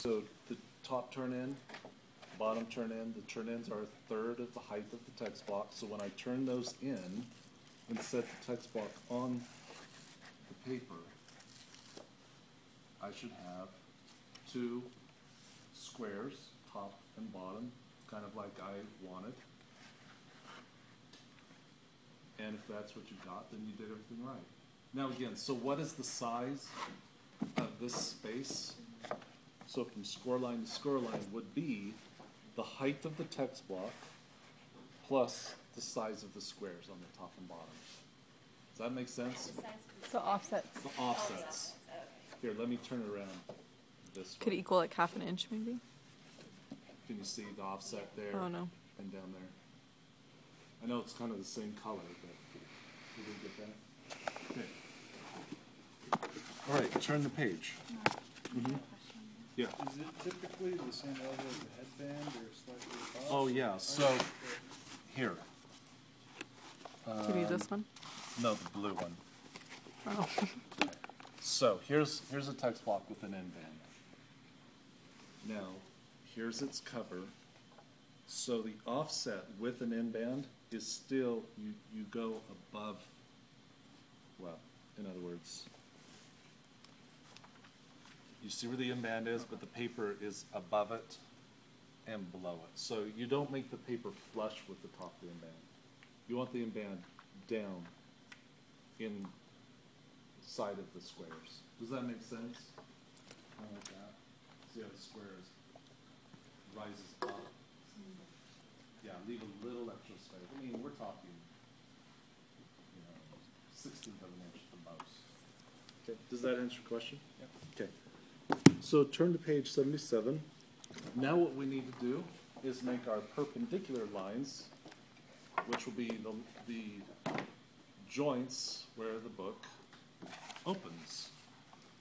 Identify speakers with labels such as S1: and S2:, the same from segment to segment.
S1: So the top turn in, bottom turn in, the turn ins are a third of the height of the text block. So when I turn those in and set the text block on the paper, I should have two squares, top and bottom, kind of like I wanted. And if that's what you got, then you did everything right. Now again, so what is the size of this space? So from score line to score line would be the height of the text block plus the size of the squares on the top and bottom. Does that make sense?
S2: So offsets.
S1: The offsets. Here, let me turn it around this way.
S2: Could equal like half an inch maybe?
S1: Can you see the offset there?
S2: Oh no.
S1: And down there? I know it's kind of the same color, but you didn't get that? Okay. All right, turn the page. Mm-hmm. Yeah.
S3: Is it typically the same level as the headband or slightly above?
S1: Oh, yeah, so, here.
S2: Do you need this one?
S1: No, the blue one.
S2: Oh.
S1: So, here's a text block with an end band. Now, here's its cover. So the offset with an end band is still, you go above, well, in other words, you see where the end band is, but the paper is above it and below it. So you don't make the paper flush with the top of the end band. You want the end band down inside of the squares. Does that make sense? Kind of like that. See how the squares rises up. Yeah, leave a little extra space. I mean, we're talking, 1/16 of an inch at the most. Okay, does that answer your question? Yeah. Okay. So turn to page 77. Now what we need to do is make our perpendicular lines, which will be the joints where the book opens.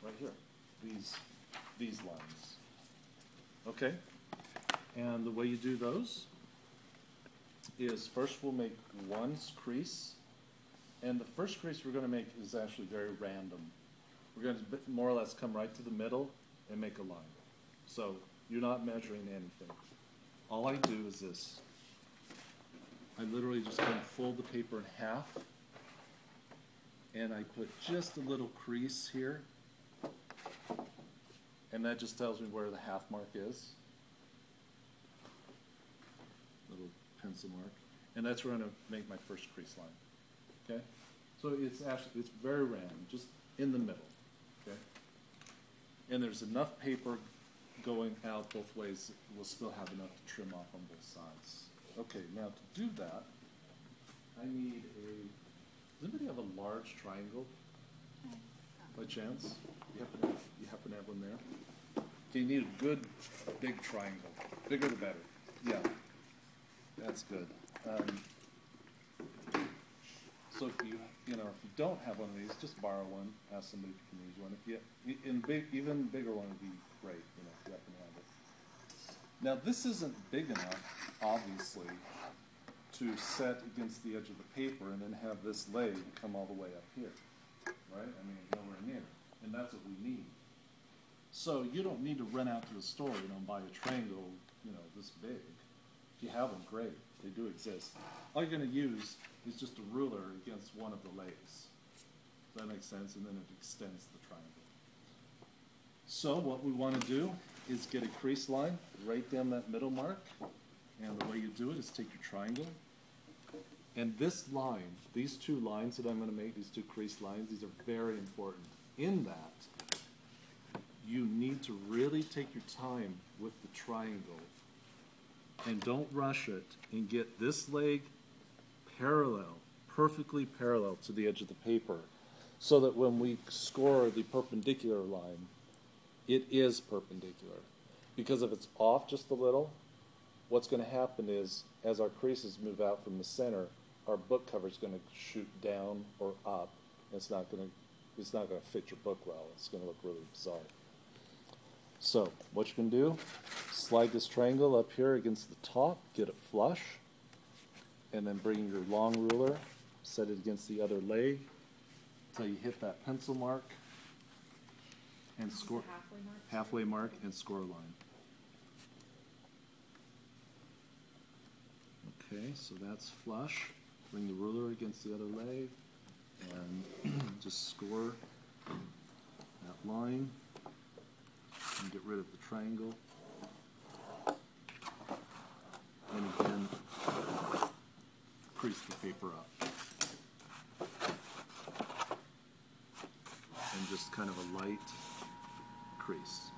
S1: Right here. These lines. Okay? And the way you do those is first we'll make one crease, and the first crease we're going to make is actually very random. We're going to more or less come right to the middle and make a line. So you're not measuring anything. All I do is this. I literally just kind of fold the paper in half, and I put just a little crease here, and that just tells me where the half mark is. Little pencil mark, and that's where I'm going to make my first crease line. Okay, so it's very random, just in the middle. Okay, and there's enough paper going out both ways that we'll still have enough to trim off on both sides. Okay, now to do that, I need does anybody have a large triangle by chance? You happen to have one there? Okay, you need a good big triangle. Bigger the better. Yeah. That's good. So if you don't have one of these, just borrow one. Ask somebody if you can use one. If you, even bigger one would be great. If you happen to have it. Now this isn't big enough, obviously, to set against the edge of the paper and then have this leg come all the way up here, right? I mean, nowhere near, and that's what we need. So you don't need to run out to the store, and buy a triangle, this big. If you have them, great. They do exist. All you're going to use is just a ruler against one of the legs. Does that make sense? And then it extends the triangle. So what we want to do is get a crease line right down that middle mark. And the way you do it is take your triangle. And this line, these two lines that I'm going to make, these two crease lines, these are very important. In that, you need to really take your time with the triangle. And don't rush it, and get this leg parallel, perfectly parallel to the edge of the paper, so that when we score the perpendicular line, it is perpendicular. Because if it's off just a little, what's going to happen is, as our creases move out from the center, our book cover is going to shoot down or up. It's not going to fit your book well. It's going to look really bizarre. So what you can do, slide this triangle up here against the top, get it flush, and then bring your long ruler, set it against the other leg until you hit that pencil mark, and
S4: This is
S1: score,
S4: the halfway mark?
S1: halfway mark and score line. Okay, so that's flush. Bring the ruler against the other leg and just score that line and get rid of the triangle. And again, crease the paper up. And just kind of a light crease.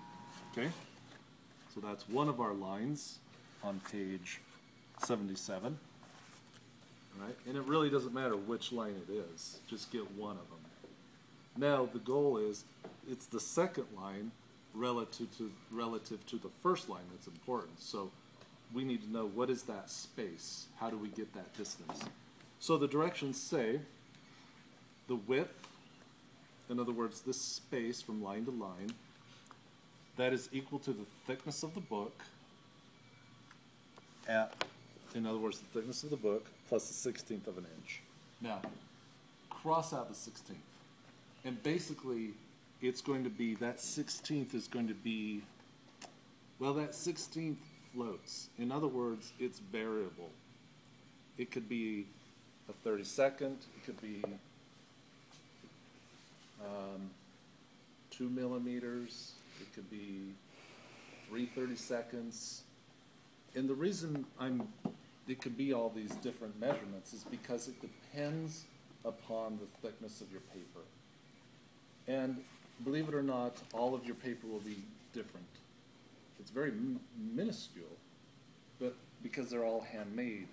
S1: Okay? So that's one of our lines on page 77. Right? And it really doesn't matter which line it is, just get one of them. Now the goal is, it's the second line relative to the first line that's important. So we need to know, what is that space? How do we get that distance? So the directions say the width, in other words, this space from line to line, that is equal to the thickness of the book at, in other words, the thickness of the book plus the 16th of an inch. Now, cross out the 16th. And basically, it's going to be, that 16th is going to be, well, that 16th floats. In other words, it's variable. It could be a 32nd, it could be 2 millimeters, it could be 3/32. And the reason it could be all these different measurements is because it depends upon the thickness of your paper. And believe it or not, all of your paper will be different. It's very minuscule, but because they're all handmade,